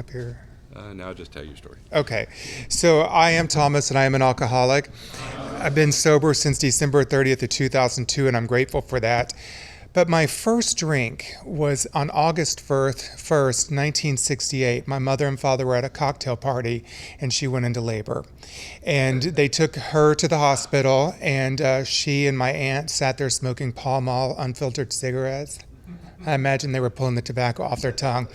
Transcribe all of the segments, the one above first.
up here? Now just tell your story. Okay. So I am Thomas, and I am an alcoholic. I've been sober since December 30th of 2002, and I'm grateful for that. But my first drink was on August 1st, 1968. My mother and father were at a cocktail party, and she went into labor. And they took her to the hospital, and she and my aunt sat there smoking Pall Mall unfiltered cigarettes. I imagine they were pulling the tobacco off their tongue.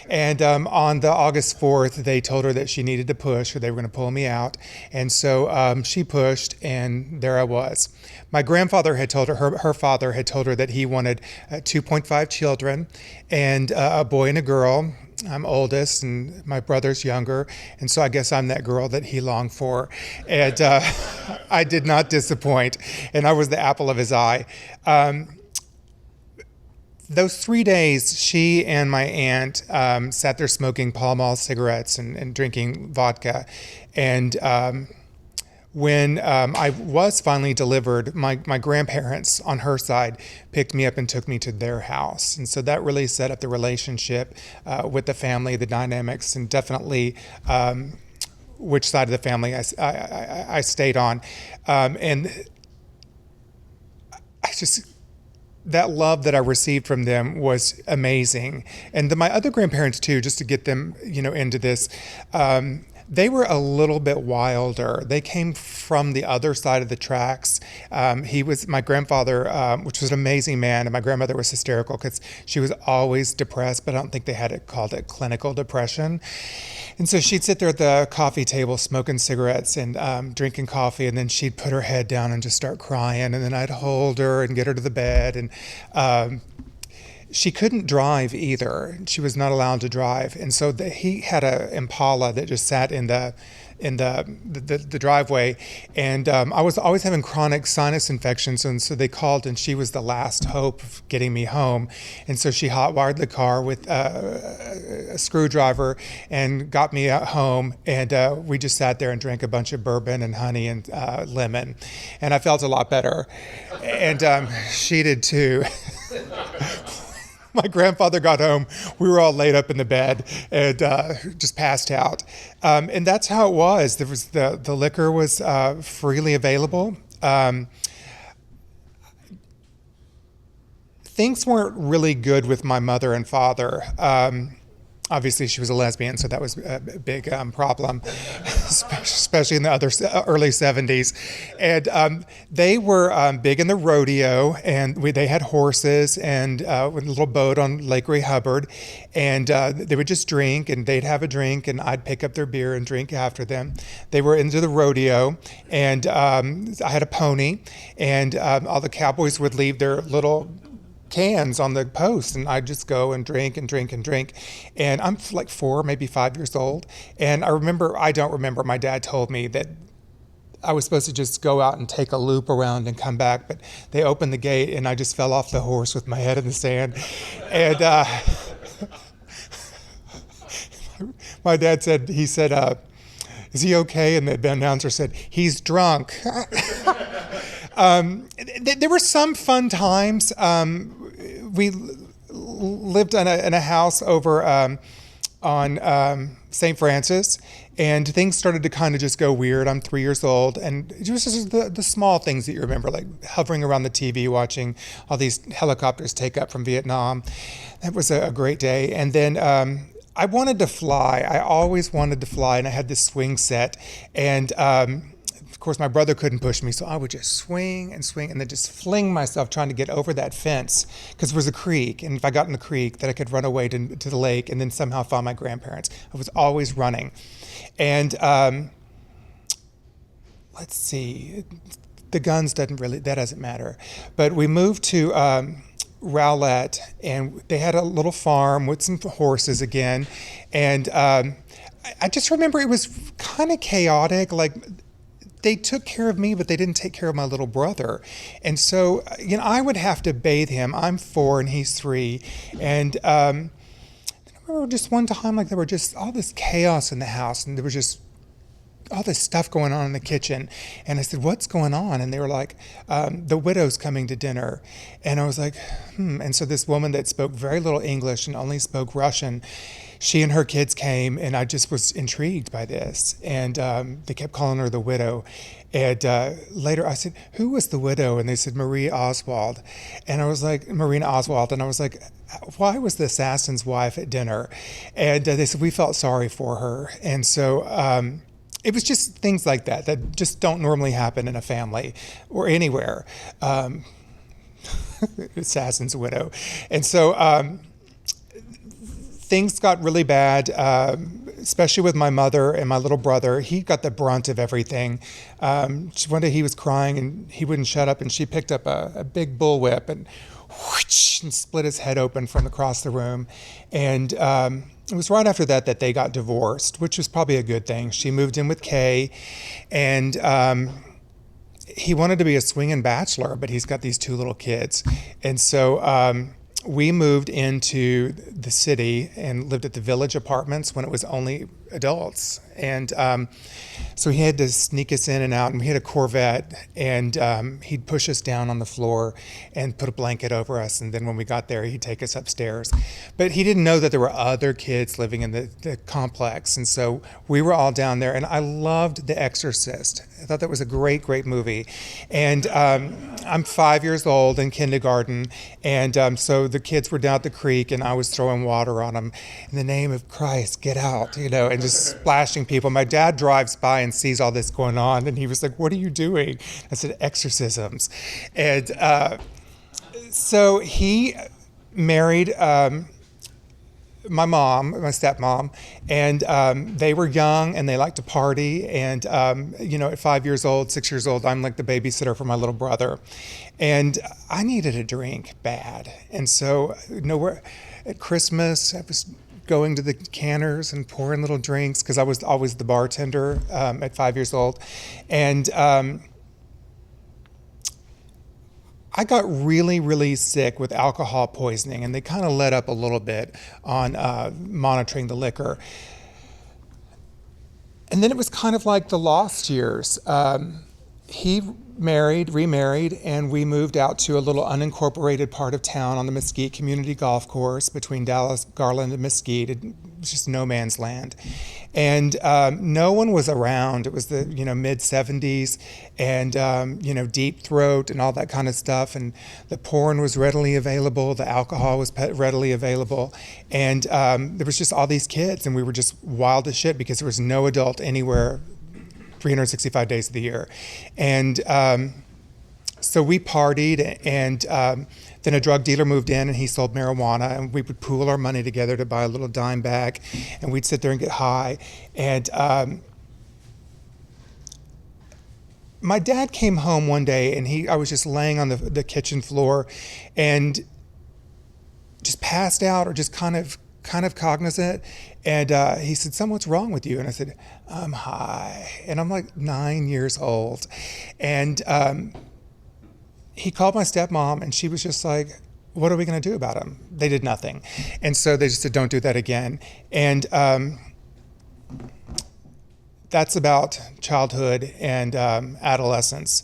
And on the August 4th, they told her that she needed to push or they were going to pull me out. And so she pushed, and there I was. My grandfather had told her father had told her that he wanted 2.5 children and a boy and a girl. I'm oldest, and my brother's younger, and so I guess I'm that girl that he longed for. And I did not disappoint, and I was the apple of his eye. Those 3 days, she and my aunt sat there smoking Pall Mall cigarettes and drinking vodka. And when I was finally delivered, my grandparents on her side picked me up and took me to their house. And so that really set up the relationship with the family, the dynamics, and definitely which side of the family I stayed on. And I just... that love that I received from them was amazing. And my other grandparents too, just to get them, into this, they were a little bit wilder. They came from the other side of the tracks. He was my grandfather, which was an amazing man, and my grandmother was hysterical because she was always depressed, but I don't think they had it called it clinical depression. And so she'd sit there at the coffee table smoking cigarettes and drinking coffee, and then she'd put her head down and just start crying, and then I'd hold her and get her to the bed. And she couldn't drive either. She was not allowed to drive. And so he had a Impala that just sat in the driveway, and I was always having chronic sinus infections, and so they called, and she was the last hope of getting me home. And so she hot-wired the car with a screwdriver and got me at home, and we just sat there and drank a bunch of bourbon and honey and lemon, and I felt a lot better, and she did too. My grandfather got home. We were all laid up in the bed and just passed out. And that's how it was. There was the liquor was freely available. Things weren't really good with my mother and father. Obviously, she was a lesbian, so that was a big problem, especially in the early 70s. And they were big in the rodeo, and they had horses and with a little boat on Lake Ray Hubbard. And they would just drink, and they'd have a drink, and I'd pick up their beer and drink after them. They were into the rodeo, and I had a pony, and all the cowboys would leave their little cans on the post, and I'd just go and drink and drink and drink. And I'm like 4, maybe 5 years old. And I don't remember, my dad told me that I was supposed to just go out and take a loop around and come back, but they opened the gate and I just fell off the horse with my head in the sand. And my dad said, is he okay? And the announcer said, he's drunk. There were some fun times. We lived in a house over on St. Francis, and things started to kind of just go weird. I'm 3 years old, and it was just the small things that you remember, like hovering around the TV, watching all these helicopters take up from Vietnam. That was a great day. And then I wanted to fly. I always wanted to fly, and I had this swing set, and of course, my brother couldn't push me, so I would just swing and swing and then just fling myself trying to get over that fence because there was a creek. And if I got in the creek, then I could run away to the lake and then somehow find my grandparents. I was always running. And let's see, the guns that doesn't matter. But we moved to Rowlett, and they had a little farm with some horses again. And I just remember it was kind of chaotic, like they took care of me, but they didn't take care of my little brother. And so, I would have to bathe him. I'm 4 and he's 3. And I remember just one time, like there were just all this chaos in the house, and there was just all this stuff going on in the kitchen. And I said, what's going on? And they were like, the widow's coming to dinner. And I was like, And so this woman that spoke very little English and only spoke Russian, she and her kids came, and I just was intrigued by this. And they kept calling her the widow. And later I said, who was the widow? And they said, Marie Oswald. And I was like, Marina Oswald. And I was like, why was the assassin's wife at dinner? And they said, we felt sorry for her. And so it was just things like that that just don't normally happen in a family or anywhere. Assassin's widow. And so things got really bad, especially with my mother and my little brother. He got the brunt of everything. One day he was crying and he wouldn't shut up, and she picked up a big bullwhip and whoosh, and split his head open from across the room. And it was right after that that they got divorced, which was probably a good thing. She moved in with Kay, and he wanted to be a swinging bachelor, but he's got these two little kids. And so we moved into the city and lived at the Village Apartments when it was only adults. And so he had to sneak us in and out, and we had a Corvette, and he'd push us down on the floor and put a blanket over us, and then when we got there, he'd take us upstairs. But he didn't know that there were other kids living in the complex, and so we were all down there, and I loved The Exorcist. I thought that was a great, great movie. And I'm 5 years old in kindergarten, and so the kids were down at the creek, and I was throwing water on them. In the name of Christ, get out, and just splashing people. My dad drives by and sees all this going on, and he was like, what are you doing? I said, exorcisms. And so he married my mom, my stepmom, and they were young and they liked to party. And, at 5 years old, 6 years old, I'm like the babysitter for my little brother. And I needed a drink bad. And so, at Christmas, I was going to the canners and pouring little drinks because I was always the bartender at 5 years old. And I got really, really sick with alcohol poisoning, and they kind of let up a little bit on monitoring the liquor. And then it was kind of like the lost years. He remarried, and we moved out to a little unincorporated part of town on the Mesquite Community Golf Course between Dallas, Garland, and Mesquite. It was just no man's land. And no one was around. It was the mid 70s, and Deep Throat and all that kind of stuff. And the porn was readily available. The alcohol was readily available. And there was just all these kids, and we were just wild as shit because there was no adult anywhere 365 days of the year. And so we partied, and then a drug dealer moved in and he sold marijuana, and we would pool our money together to buy a little dime bag, and we'd sit there and get high. And my dad came home one day, and I was just laying on the kitchen floor and just passed out, or just kind of cognizant. And he said, "Son, what's wrong with you?" And I said, "I'm high." And I'm like 9 years old. And he called my stepmom, and she was just like, "What are we going to do about him?" They did nothing. And so they just said, "Don't do that again." And that's about childhood and adolescence.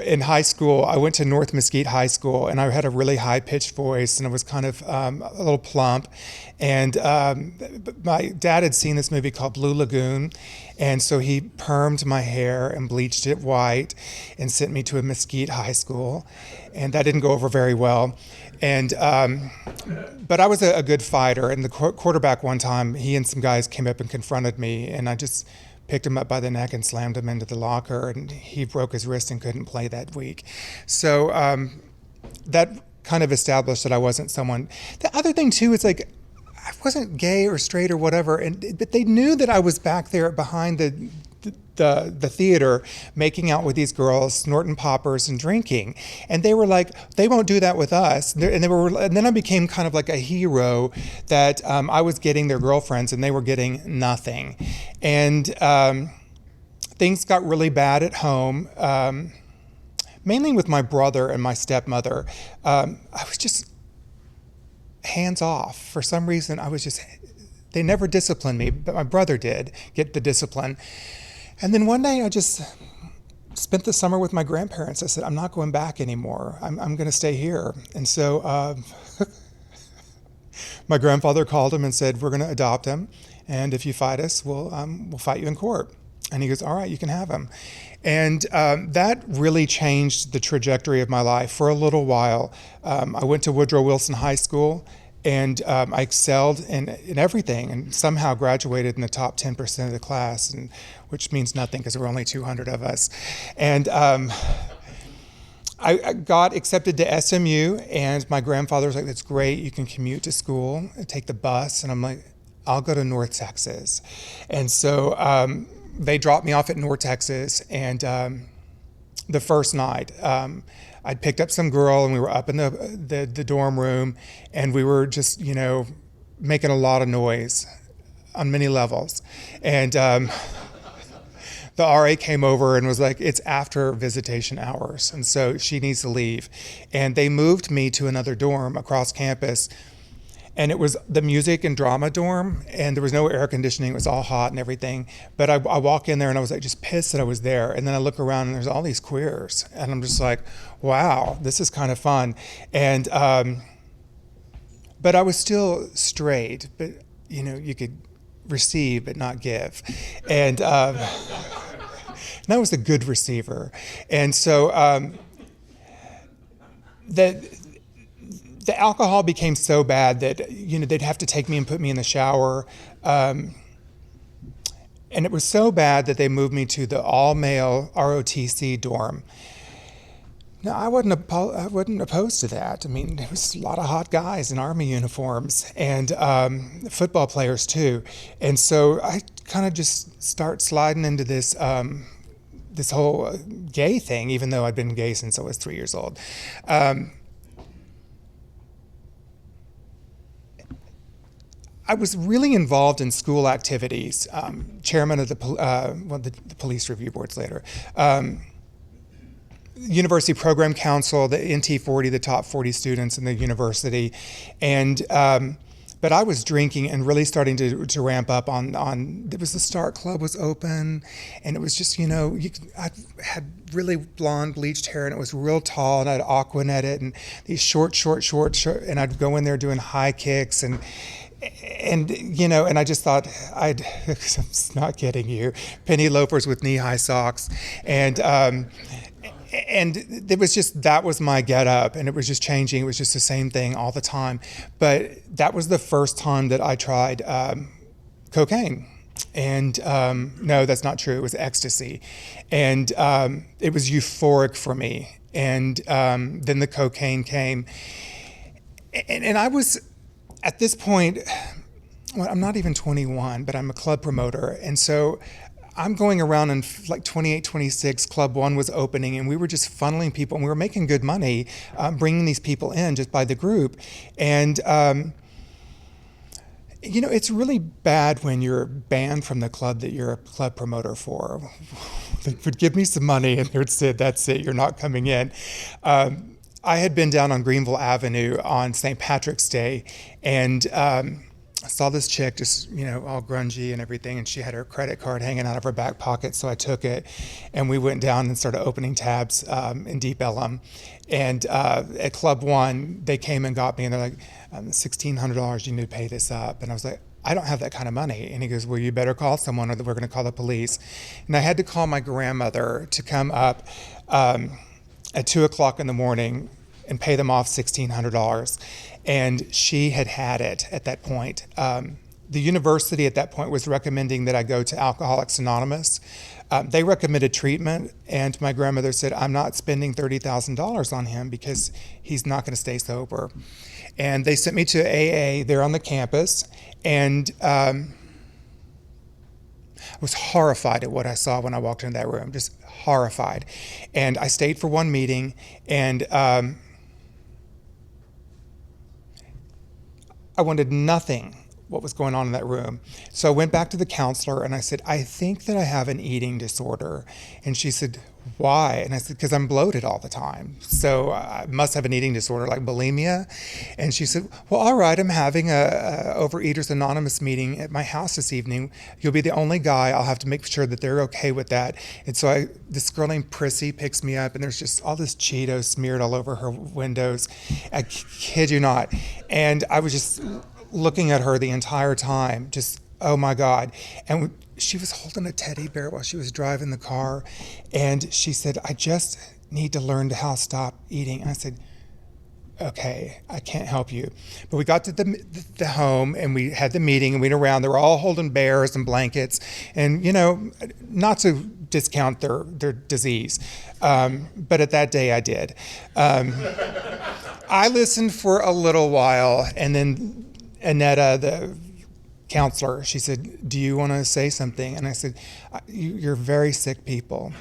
In high school, I went to North Mesquite High School, and I had a really high-pitched voice, and I was kind of a little plump. And my dad had seen this movie called Blue Lagoon, and so he permed my hair and bleached it white and sent me to a Mesquite high school, and that didn't go over very well. And but I was a good fighter, and the quarterback one time, he and some guys came up and confronted me, and I just picked him up by the neck and slammed him into the locker, and he broke his wrist and couldn't play that week. So that kind of established that I wasn't someone. The other thing too is like, I wasn't gay or straight or whatever, but they knew that I was back there behind the theater making out with these girls, snorting poppers and drinking. And they were like, they won't do that with us. And then I became kind of like a hero that I was getting their girlfriends and they were getting nothing. And things got really bad at home, mainly with my brother and my stepmother. I was just hands off. For some reason, they never disciplined me, but my brother did get the discipline. And then one day I just spent the summer with my grandparents. I said, I'm not going back anymore. I'm going to stay here. And so My grandfather called him and said, "We're going to adopt him, and if you fight us, we'll fight you in court." And he goes, "All right, you can have him." And that really changed the trajectory of my life for a little while. I went to Woodrow Wilson High School, and I excelled in everything, and somehow graduated in the top 10% of the class, and which means nothing because there were only 200 of us. And I got accepted to SMU, and my grandfather was like, "That's great, you can commute to school and take the bus." And I'm like, "I'll go to North Texas." And so they dropped me off at North Texas, and the first night, I'd picked up some girl, and we were up in the dorm room, and we were just, making a lot of noise on many levels. And the RA came over and was like, "It's after visitation hours, and so she needs to leave." And they moved me to another dorm across campus, and it was the music and drama dorm, and there was no air conditioning. It was all hot and everything. But I walk in there, and I was like just pissed that I was there. And then I look around, and there's all these queers, and I'm just like, wow, this is kind of fun. And but I was still straight, but you could receive but not give, and I was a good receiver. And so the alcohol became so bad that they'd have to take me and put me in the shower, and it was so bad that they moved me to the all-male ROTC dorm. Now, I wasn't opposed to that. I mean, there was a lot of hot guys in Army uniforms, and football players too. And so I kind of just start sliding into this this whole gay thing, even though I'd been gay since I was 3 years old. I was really involved in school activities, chairman of the police review boards later, University Program Council, the NT40, the top 40 students in the university, and but I was drinking and really starting to ramp up on. It was the Start Club was open, and it was just I had really blonde bleached hair, and it was real tall, and I had Aquanet it, and these short, and I'd go in there doing high kicks and I just thought I'm not kidding you, penny loafers with knee-high socks, and it was just, that was my get up, and it was just changing. It was just the same thing all the time. But that was the first time that I tried cocaine. And no, that's not true. It was ecstasy. And it was euphoric for me. And then the cocaine came. And I was, at this point, well, I'm not even 21, but I'm a club promoter. And so I'm going around, and like 28, 26, Club 1 was opening, and we were just funneling people, and we were making good money bringing these people in just by the group. And, it's really bad when you're banned from the club that you're a club promoter for. They would give me some money, and they would say, "That's it, you're not coming in." I had been down on Greenville Avenue on St. Patrick's Day, and I saw this chick just, all grungy and everything, and she had her credit card hanging out of her back pocket, so I took it, and we went down and started opening tabs in Deep Ellum. And at Club 1, they came and got me, and they're like, $1,600, you need to pay this up. And I was like, I don't have that kind of money. And he goes, well, you better call someone, or we're going to call the police. And I had to call my grandmother to come up at 2 o'clock in the morning and pay them off $1,600. And she had it at that point. The university at that point was recommending that I go to Alcoholics Anonymous. They recommended treatment, and my grandmother said, I'm not spending $30,000 on him because he's not going to stay sober. And they sent me to AA there on the campus, and I was horrified at what I saw when I walked into that room, just horrified. And I stayed for one meeting, and I wanted nothing what was going on in that room. So I went back to the counselor and I said, I think that I have an eating disorder. And she said, why? And I said, because I'm bloated all the time. So I must have an eating disorder like bulimia. And she said, well, all right, I'm having a Overeaters Anonymous meeting at my house this evening. You'll be the only guy. I'll have to make sure that they're okay with that. And so this girl named Prissy picks me up, and there's just all this Cheetos smeared all over her windows. I kid you not. And I was just looking at her the entire time, just, oh my God. And she was holding a teddy bear while she was driving the car. And she said, I just need to learn how to stop eating. And I said, okay, I can't help you. But we got to the home and we had the meeting and we went around. They were all holding bears and blankets. And, not to discount their disease. But at that day I did. I listened for a little while, and then Annetta, the counselor, she said, do you want to say something? And I said, you're very sick people.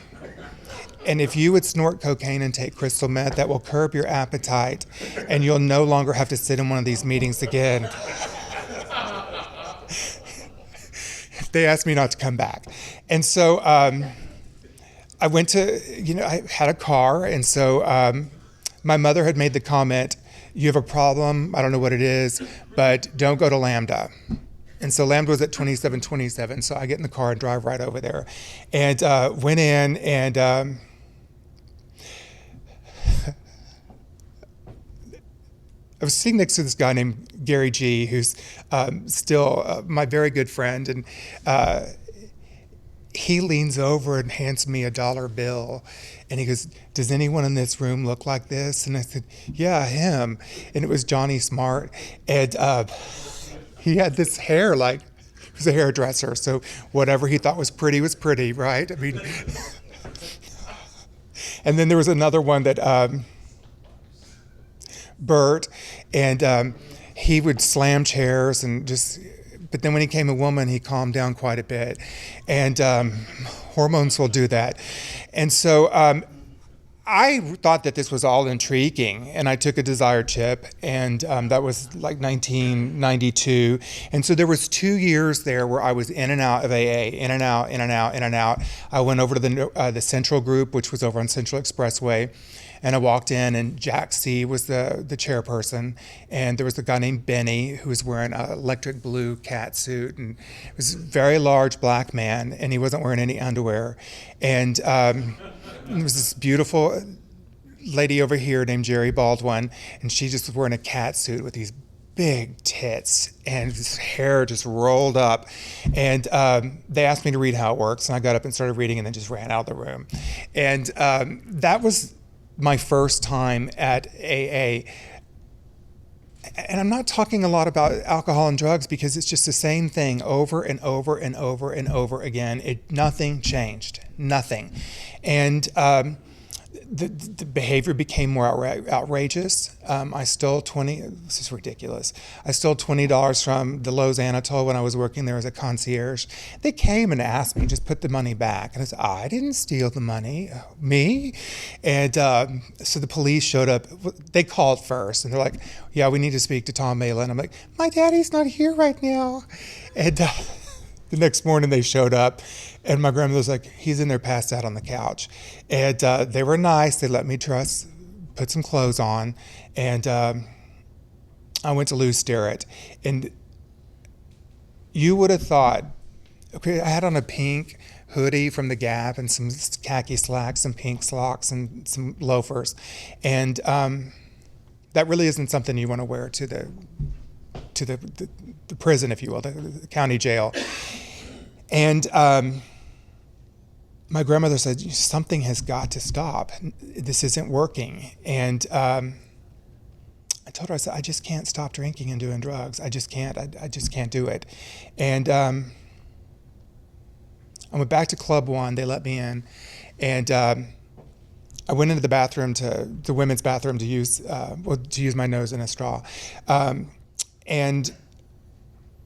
And if you would snort cocaine and take crystal meth, that will curb your appetite, and you'll no longer have to sit in one of these meetings again. They asked me not to come back. And so I went to, I had a car, and so my mother had made the comment, you have a problem, I don't know what it is, but don't go to Lambda. And so Lambda was at 2727, so I get in the car and drive right over there. And went in, and I was sitting next to this guy named Gary G., who's still my very good friend, and he leans over and hands me a $1 bill, and he goes, does anyone in this room look like this? And I said, yeah, him. And it was Johnny Smart, and he had this hair like he was a hairdresser, so whatever he thought was pretty, right? I mean, and then there was another one that Bert, and he would slam chairs and just, but then when he became a woman, he calmed down quite a bit, and hormones will do that. And so I thought that this was all intriguing, and I took a Desire chip, and that was like 1992. And so there was 2 years there where I was in and out of AA, in and out, in and out, in and out. I went over to the Central group, which was over on Central Expressway, and I walked in, and Jack C. was the chairperson, and there was a guy named Benny who was wearing an electric blue cat suit, and it was a very large black man, and he wasn't wearing any underwear. And there was this beautiful lady over here named Jerry Baldwin, and she just was wearing a cat suit with these big tits, and his hair just rolled up. And they asked me to read How It Works, and I got up and started reading and then just ran out of the room. And that was my first time at AA. And I'm not talking a lot about alcohol and drugs because it's just the same thing over and over and over and over again. Nothing changed, nothing. And the behavior became more outrageous. I stole this is ridiculous. I stole $20 from the Lowe's Anatole when I was working there as a concierge. They came and asked me, just put the money back. And I said, I didn't steal the money, me? And so the police showed up. They called first, and they're like, yeah, we need to speak to Tom Malin. I'm like, my daddy's not here right now. And the next morning they showed up, and my grandmother was like, he's in there passed out on the couch. And they were nice. They let me put some clothes on. And I went to Lou Sterrett. And you would have thought, okay, I had on a pink hoodie from the Gap and some khaki slacks, some pink socks, and some loafers. And that really isn't something you want to wear to the prison, if you will, the county jail. And my grandmother said, something has got to stop. This isn't working. And I told her, I said, I just can't stop drinking and doing drugs. I just can't. I just can't do it. And I went back to Club One. They let me in. And I went into the bathroom, the women's bathroom, to use my nose in a straw. And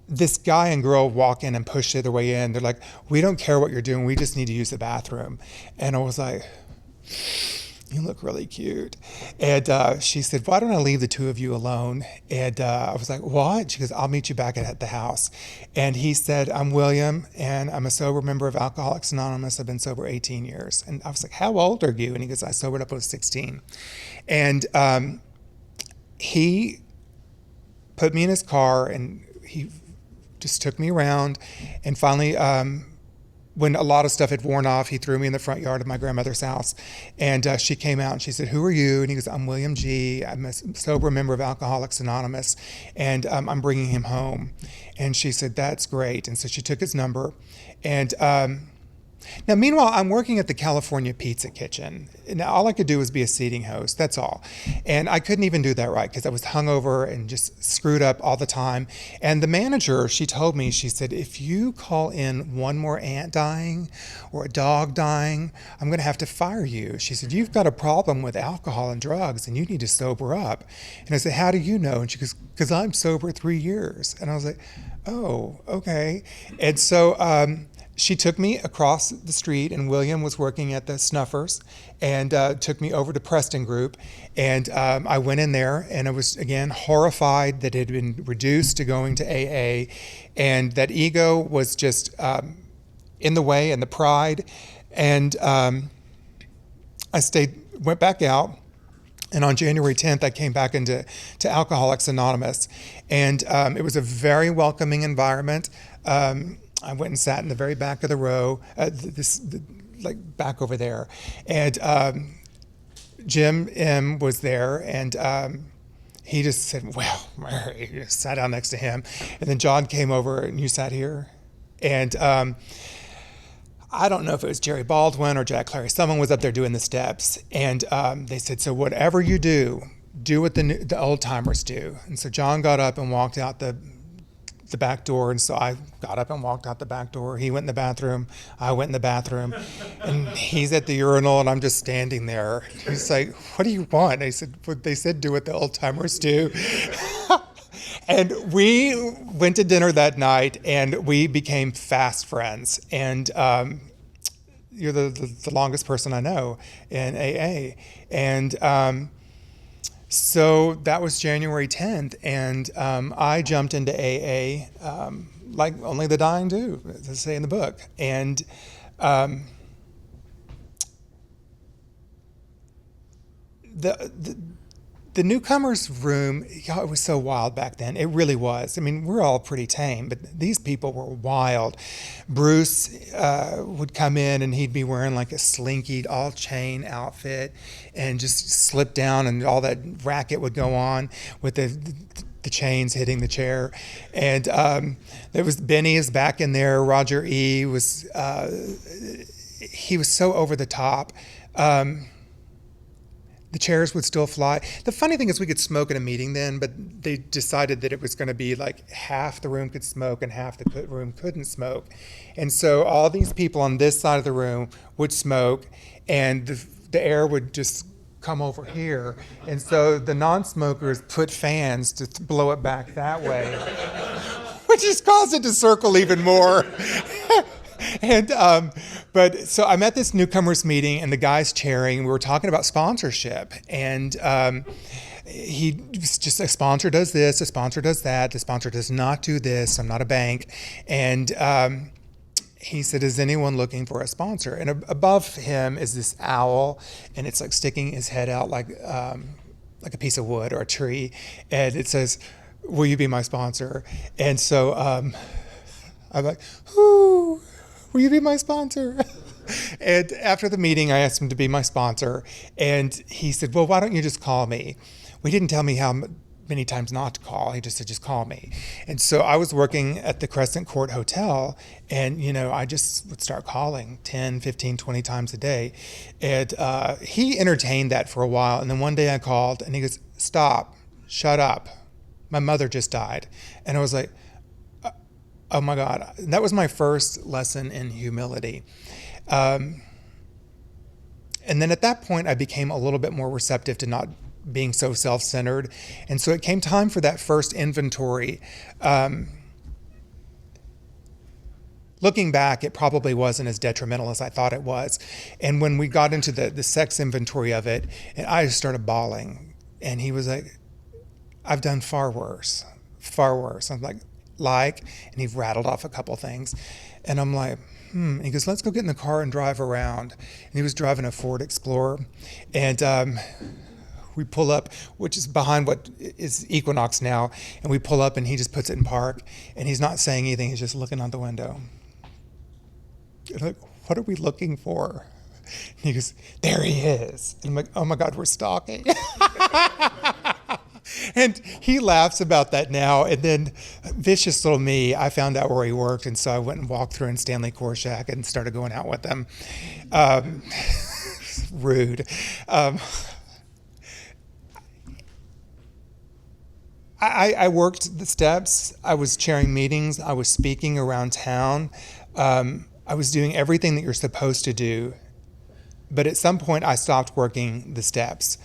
this guy and girl walk in and push their way in. They're like, we don't care what you're doing. We just need to use the bathroom. And I was like, You look really cute. And she said, why don't I leave the two of you alone? And I was like, what? She goes, I'll meet you back at the house. And he said, I'm William, and I'm a sober member of Alcoholics Anonymous. I've been sober 18 years. And I was like, how old are you? And he goes, I sobered up when I was 16. And he put me in his car, and he just took me around. And finally, when a lot of stuff had worn off, he threw me in the front yard of my grandmother's house. And she came out and she said, who are you? And he goes, I'm William G. I'm a sober member of Alcoholics Anonymous, and I'm bringing him home. And she said, that's great. And so she took his number. And now, meanwhile, I'm working at the California Pizza Kitchen. Now, all I could do was be a seating host, that's all. And I couldn't even do that right because I was hungover and just screwed up all the time. And the manager, she told me, she said, if you call in one more ant dying or a dog dying, I'm going to have to fire you. She said, you've got a problem with alcohol and drugs and you need to sober up. And I said, how do you know? And she goes, because I'm sober 3 years. And I was like, oh, okay. And so, she took me across the street, and William was working at the Snuffers, and took me over to Preston Group. And I went in there, and I was, again, horrified that it had been reduced to going to AA, and that ego was just in the way, and the pride. And I went back out. And on January 10th, I came back into Alcoholics Anonymous. And it was a very welcoming environment. I went and sat in the very back of the row, like back over there. And Jim M. was there, and he just said, well, Mary, you sat down next to him. And then John came over, and you sat here. And I don't know if it was Jerry Baldwin or Jack Clary. Someone was up there doing the steps. And they said, so whatever you do what the old timers do. And so John got up and walked out the back door, and so I got up and walked out the back door. He went in the bathroom, I went in the bathroom, and he's at the urinal, and I'm just standing there. He's like, what do you want? I said, well, they said do what the old timers do. And we went to dinner that night, and we became fast friends. And you're the longest person I know in AA. And so that was January 10th, and I jumped into AA like only the dying do, as they say in the book. And the newcomers' room, it was so wild back then. It really was. I mean, we're all pretty tame, but these people were wild. Bruce would come in, and he'd be wearing like a slinky, all-chain outfit, and just slip down, and all that racket would go on with the chains hitting the chair. And there was Benny is back in there. Roger E. was, he was so over the top. The chairs would still fly. The funny thing is we could smoke in a meeting then, but they decided that it was going to be like half the room could smoke and half the room couldn't smoke. And so all these people on this side of the room would smoke, and the air would just come over here. And so the non-smokers put fans to blow it back that way, which just caused it to circle even more. And but so I'm at this newcomers meeting, and the guy's chairing, and we were talking about sponsorship, and he was just, a sponsor does this, a sponsor does that, the sponsor does not do this, I'm not a bank. And he said, is anyone looking for a sponsor? And above him is this owl, and it's like sticking his head out like a piece of wood or a tree, and it says, will you be my sponsor? And so I'm like, ooh, will you be my sponsor? And after the meeting, I asked him to be my sponsor. And he said, well, why don't you just call me? Well, he didn't tell me how many times not to call. He just said, just call me. And so I was working at the Crescent Court Hotel, and, I just would start calling 10, 15, 20 times a day. And he entertained that for a while. And then one day I called, and he goes, stop, shut up. My mother just died. And I was like, oh my God. That was my first lesson in humility. And then at that point, I became a little bit more receptive to not being so self-centered. And so it came time for that first inventory. looking back, it probably wasn't as detrimental as I thought it was. And when we got into the sex inventory of it, and I just started bawling. And he was like, I've done far worse, far worse. I'm like, and he rattled off a couple things. And I'm like, And he goes, let's go get in the car and drive around. And he was driving a Ford Explorer. And we pull up, which is behind what is Equinox now. And we pull up and he just puts it in park. And he's not saying anything. He's just looking out the window. And I'm like, what are we looking for? And he goes, there he is. And I'm like, oh my God, we're stalking. And he laughs about that now. And then vicious little me, I found out where he worked. And so I went and walked through in Stanley Korshak and started going out with him. Rude. I worked the steps. I was chairing meetings. I was speaking around town. I was doing everything that you're supposed to do. But at some point, I stopped working the steps.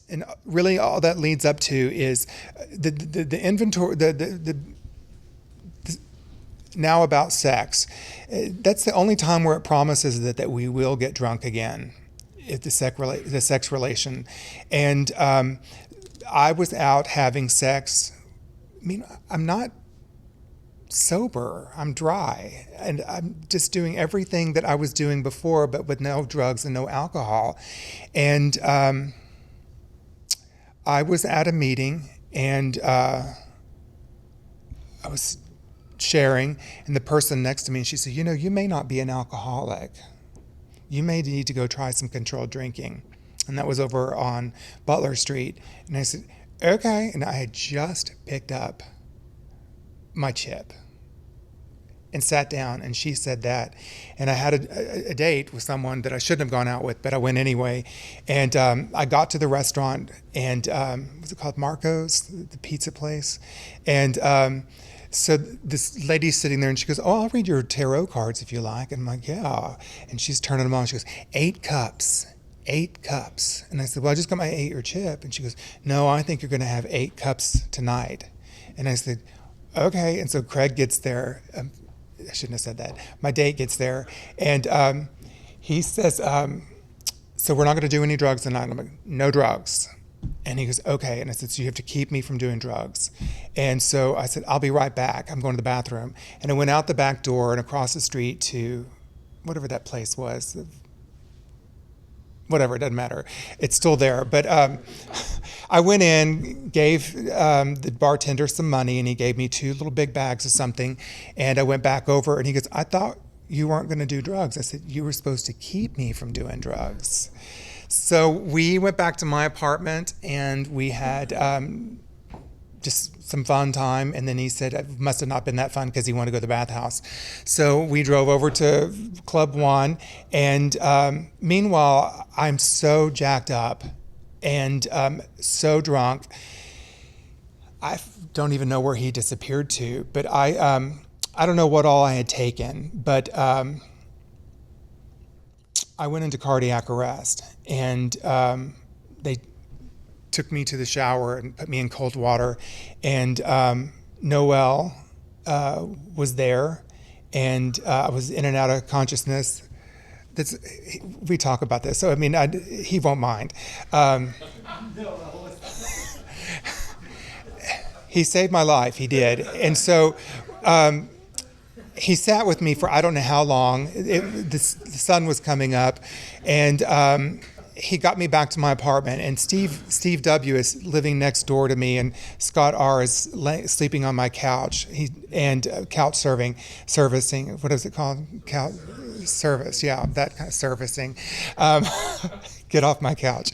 And really all that leads up to is the inventory, the now about sex. That's the only time where it promises that we will get drunk again, if the sex relation. And I was out having sex. I mean, I'm not sober, I'm dry, and I'm just doing everything that I was doing before, but with no drugs and no alcohol. And I was at a meeting, and I was sharing, and the person next to me, she said, you may not be an alcoholic. You may need to go try some controlled drinking. And that was over on Butler Street. And I said, okay. And I had just picked up my chip and sat down, and she said that. And I had a date with someone that I shouldn't have gone out with, but I went anyway. And I got to the restaurant, and was it called Marco's, the pizza place? And so this lady's sitting there, and she goes, oh, I'll read your tarot cards if you like. And I'm like, yeah. And she's turning them on. She goes, 8 cups. 8 cups. And I said, well, I just got my 8-year chip. And she goes, no, I think you're going to have 8 cups tonight. And I said, okay. And so Craig gets there. I shouldn't have said that. My date gets there, and he says, so we're not going to do any drugs tonight. I'm like, no drugs. And he goes, okay. And I said, so you have to keep me from doing drugs. And so I said, I'll be right back. I'm going to the bathroom. And I went out the back door and across the street to whatever that place was. Whatever, it doesn't matter. It's still there. But I went in, gave the bartender some money, and he gave me 2 little big bags of something. And I went back over, and he goes, I thought you weren't going to do drugs. I said, you were supposed to keep me from doing drugs. So we went back to my apartment, and we had just some fun time. And then he said it must have not been that fun because he wanted to go to the bathhouse. So we drove over to Club One. And meanwhile, I'm so jacked up and so drunk. I don't even know where he disappeared to. But I don't know what all I had taken. But I went into cardiac arrest. And they took me to the shower and put me in cold water, and Noel was there, and I was in and out of consciousness. We talk about this, so I mean, he won't mind. He saved my life, he did, and so he sat with me for I don't know how long. The sun was coming up, and he got me back to my apartment, and Steve W. is living next door to me, and Scott R. is sleeping on my couch. Couch servicing. What is it called? Couch service. Yeah, that kind of servicing. Get off my couch.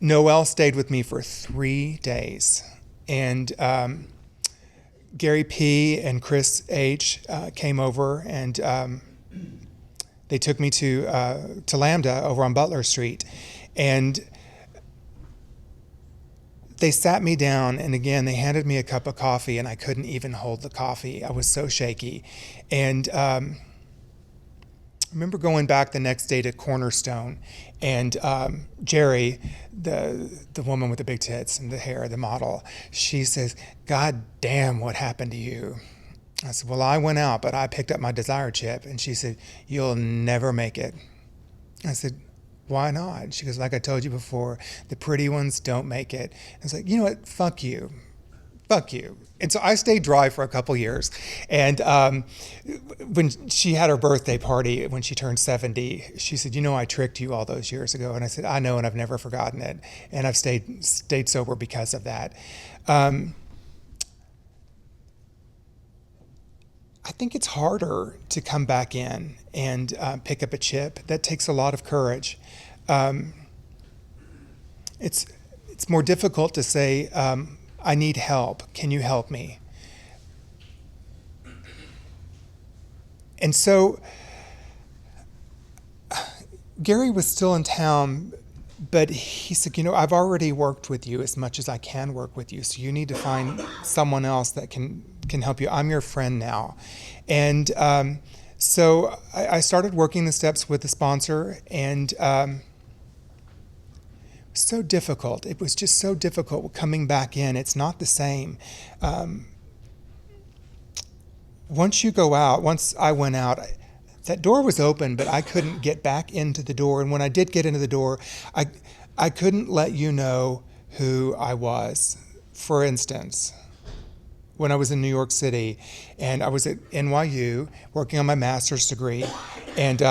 Noel stayed with me for 3 days, and Gary P. and Chris H. Came over, and they took me to Lambda over on Butler Street, and they sat me down, and again, they handed me a cup of coffee, and I couldn't even hold the coffee. I was so shaky. And remember going back the next day to Cornerstone, and Jerry, the woman with the big tits and the hair, the model, she says, "God damn, what happened to you?" I said, "Well, I went out, but I picked up my Desire chip." And she said, "You'll never make it." I said, "Why not?" She goes, "Like I told you before, the pretty ones don't make it." I was like, "You know what? Fuck you. Fuck you." And so I stayed dry for a couple years. And when she had her birthday party, when she turned 70, she said, "You know, I tricked you all those years ago." And I said, "I know, and I've never forgotten it. And I've stayed sober because of that." I think it's harder to come back in and pick up a chip. That takes a lot of courage. It's more difficult to say, "I need help. Can you help me?" And so Gary was still in town, but he said, "You know, I've already worked with you as much as I can work with you, so you need to find someone else that can help you. I'm your friend now." And so I started working the steps with the sponsor, and so difficult. It was just so difficult coming back in. It's not the same. Once I went out, that door was open, but I couldn't get back into the door. And when I did get into the door, I couldn't let you know who I was. For instance, when I was in New York City, and I was at NYU working on my master's degree, and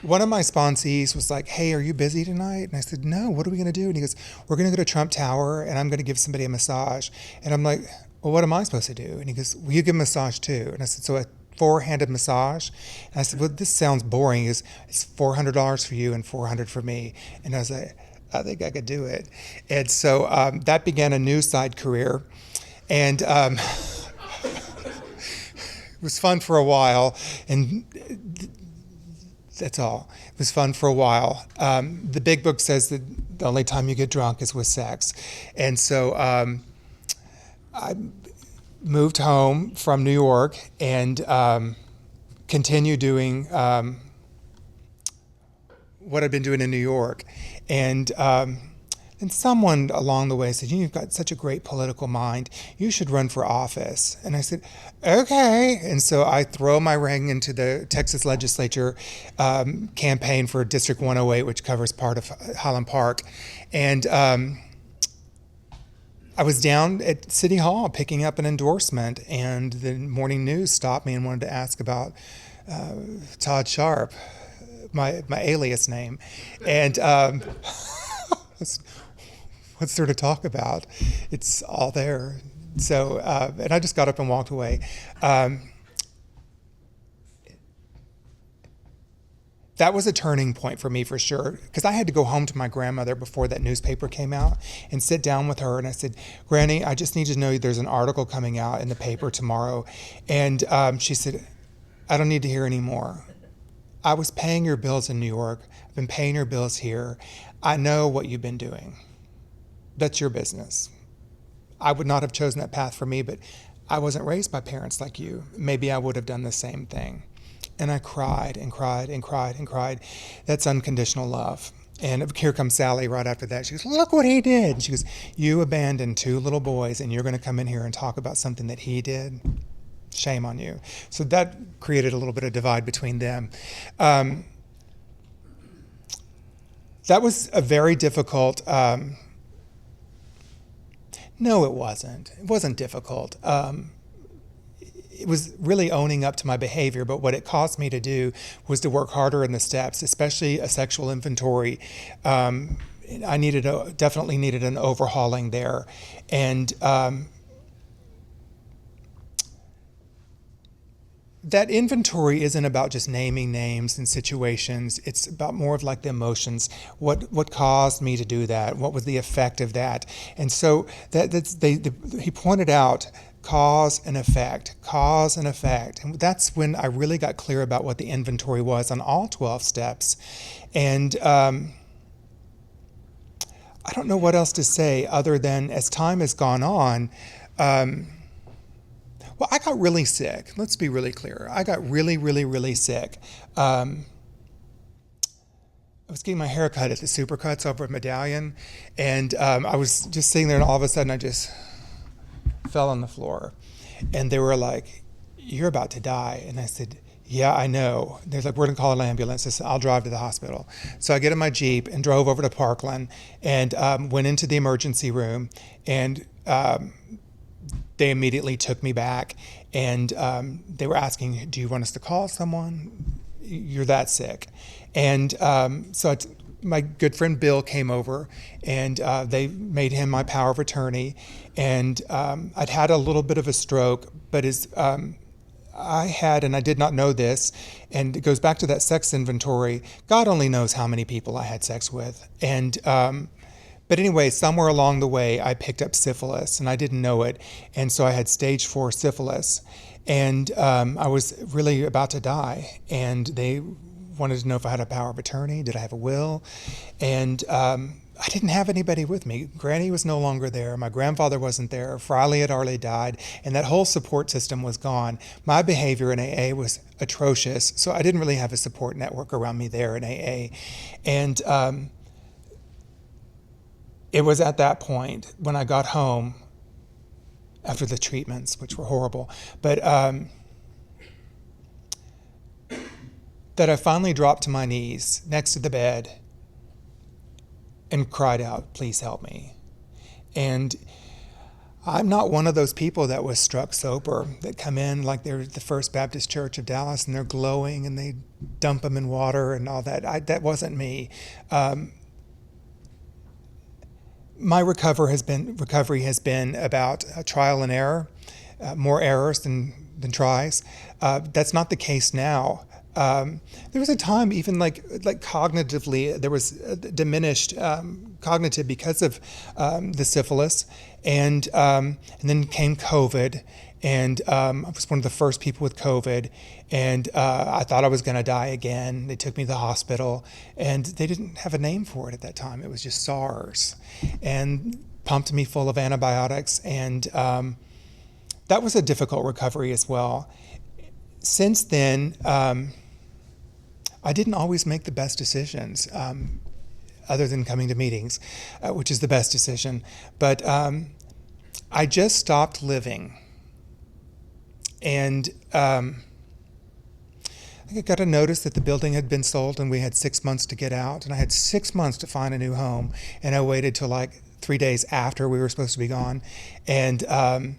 one of my sponsees was like, "Hey, are you busy tonight?" And I said, "No, what are we going to do?" And he goes, "We're going to go to Trump Tower, and I'm going to give somebody a massage." And I'm like, "Well, what am I supposed to do?" And he goes, "Well, you give a massage too." And I said, "So a four-handed massage?" And I said, "Well, this sounds boring." He goes, "It's $400 for you and $400 for me." And I was like, "I think I could do it." And so that began a new side career. And it was fun for a while, and that's all. It was fun for a while. The big book says that the only time you get drunk is with sex. And so I moved home from New York and continued doing what I'd been doing in New York. And someone along the way said, "You've got such a great political mind. You should run for office." And I said, "Okay." And so I throw my ring into the Texas legislature campaign for District 108, which covers part of Highland Park. And I was down at City Hall picking up an endorsement, and the morning news stopped me and wanted to ask about Todd Sharp, my alias name. And what's there to talk about? It's all there. So, and I just got up and walked away. That was a turning point for me for sure, because I had to go home to my grandmother before that newspaper came out and sit down with her. And I said, "Granny, I just need to know there's an article coming out in the paper tomorrow." And she said, "I don't need to hear any more. I was paying your bills in New York. I've been paying your bills here. I know what you've been doing. That's your business. I would not have chosen that path for me, but I wasn't raised by parents like you. Maybe I would have done the same thing." And I cried and cried and cried and cried. That's unconditional love. And here comes Sally right after that. She goes, "Look what he did." And she goes, "You abandoned two little boys, and you're going to come in here and talk about something that he did? Shame on you." So that created a little bit of divide between them. That was a very difficult... No, it wasn't. It wasn't difficult. It was really owning up to my behavior, but what it caused me to do was to work harder in the steps, especially a sexual inventory. I definitely needed an overhauling there. And that inventory isn't about just naming names and situations. It's about more of like the emotions. What caused me to do that? What was the effect of that? And so he pointed out cause and effect. And that's when I really got clear about what the inventory was on all 12 steps. And I don't know what else to say other than as time has gone on, Well, I got really sick. Let's be really clear. I got really, really, really sick. I was getting my hair cut at the Supercuts over at Medallion, and I was just sitting there, and all of a sudden I just fell on the floor. And they were like, "You're about to die." And I said, "Yeah, I know." They're like, "We're going to call an ambulance." I said, "I'll drive to the hospital." So I get in my Jeep and drove over to Parkland and went into the emergency room, and they immediately took me back, and they were asking, "Do you want us to call someone? You're that sick." And my good friend Bill came over, and they made him my power of attorney. And I'd had a little bit of a stroke, but I had, and I did not know this, and it goes back to that sex inventory. God only knows how many people I had sex with. And but anyway, somewhere along the way, I picked up syphilis, and I didn't know it. And so I had stage 4 syphilis, and I was really about to die. And they wanted to know if I had a power of attorney, did I have a will? And I didn't have anybody with me. Granny was no longer there. My grandfather wasn't there. Friley had already died, and that whole support system was gone. My behavior in AA was atrocious, so I didn't really have a support network around me there in AA. And it was at that point when I got home after the treatments, which were horrible, but that I finally dropped to my knees next to the bed and cried out, "Please help me." And I'm not one of those people that was struck sober, that come in like they're the First Baptist Church of Dallas and they're glowing and they dump them in water and all that. That wasn't me. My recovery has been about trial and error, more errors than tries. That's not the case now. There was a time even like cognitively there was diminished cognitive because of the syphilis, and then came COVID, and I was one of the first people with COVID, and I thought I was going to die again. They took me to the hospital, and they didn't have a name for it at that time. It was just SARS, and pumped me full of antibiotics, and that was a difficult recovery as well. Since then, I didn't always make the best decisions, other than coming to meetings, which is the best decision. But I just stopped living. And I got a notice that the building had been sold and we had 6 months to get out. And I had 6 months to find a new home. And I waited till like 3 days after we were supposed to be gone. And I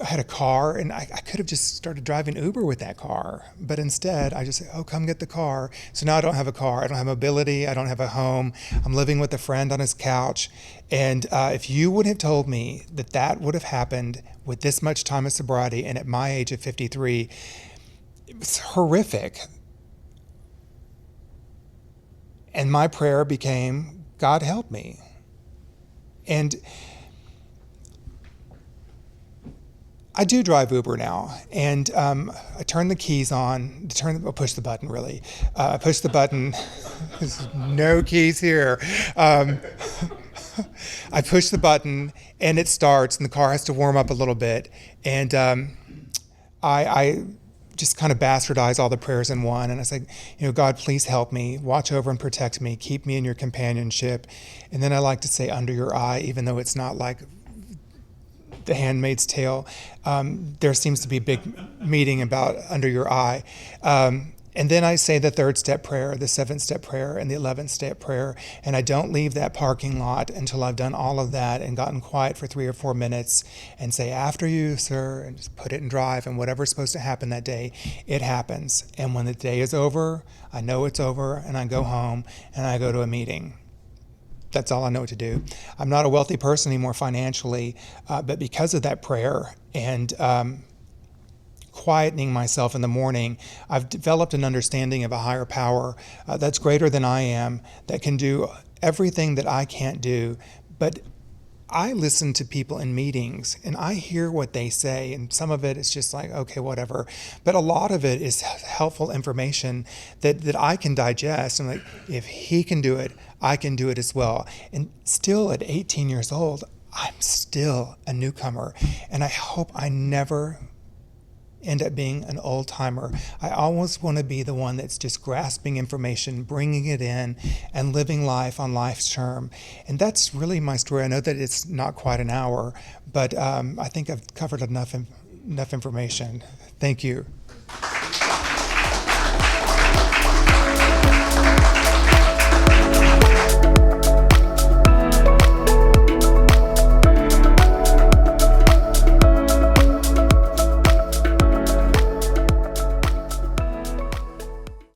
had a car, and I could have just started driving Uber with that car. But instead, I just said, "Oh, come get the car." So now I don't have a car. I don't have mobility. I don't have a home. I'm living with a friend on his couch. And if you would have told me that that would have happened with this much time of sobriety and at my age of 53, it was horrific. And my prayer became, "God help me." And I do drive Uber now, and I turn the keys on, push the button really. I push the button, there's no keys here. I push the button and it starts, and the car has to warm up a little bit. And I just kind of bastardize all the prayers in one. And I say, "God, please help me, watch over and protect me, keep me in your companionship." And then I like to say, "Under your eye," even though it's not like The Handmaid's Tale. There seems to be a big meeting about under your eye. And then I say the 3rd step prayer, the 7th step prayer, and the 11th step prayer. And I don't leave that parking lot until I've done all of that and gotten quiet for 3 or 4 minutes and say, "After you, sir," and just put it in drive. And whatever's supposed to happen that day, it happens. And when the day is over, I know it's over, and I go home and I go to a meeting. That's all I know what to do. I'm not a wealthy person anymore financially, but because of that prayer and quietening myself in the morning, I've developed an understanding of a higher power that's greater than I am, that can do everything that I can't do. But I listen to people in meetings and I hear what they say, and some of it is just like, okay, whatever. But a lot of it is helpful information that I can digest. And like, if he can do it, I can do it as well. And still at 18 years old, I'm still a newcomer, and I hope I never end up being an old timer. I always want to be the one that's just grasping information, bringing it in, and living life on life's term. And that's really my story. I know that it's not quite an hour, but I think I've covered enough information. Thank you.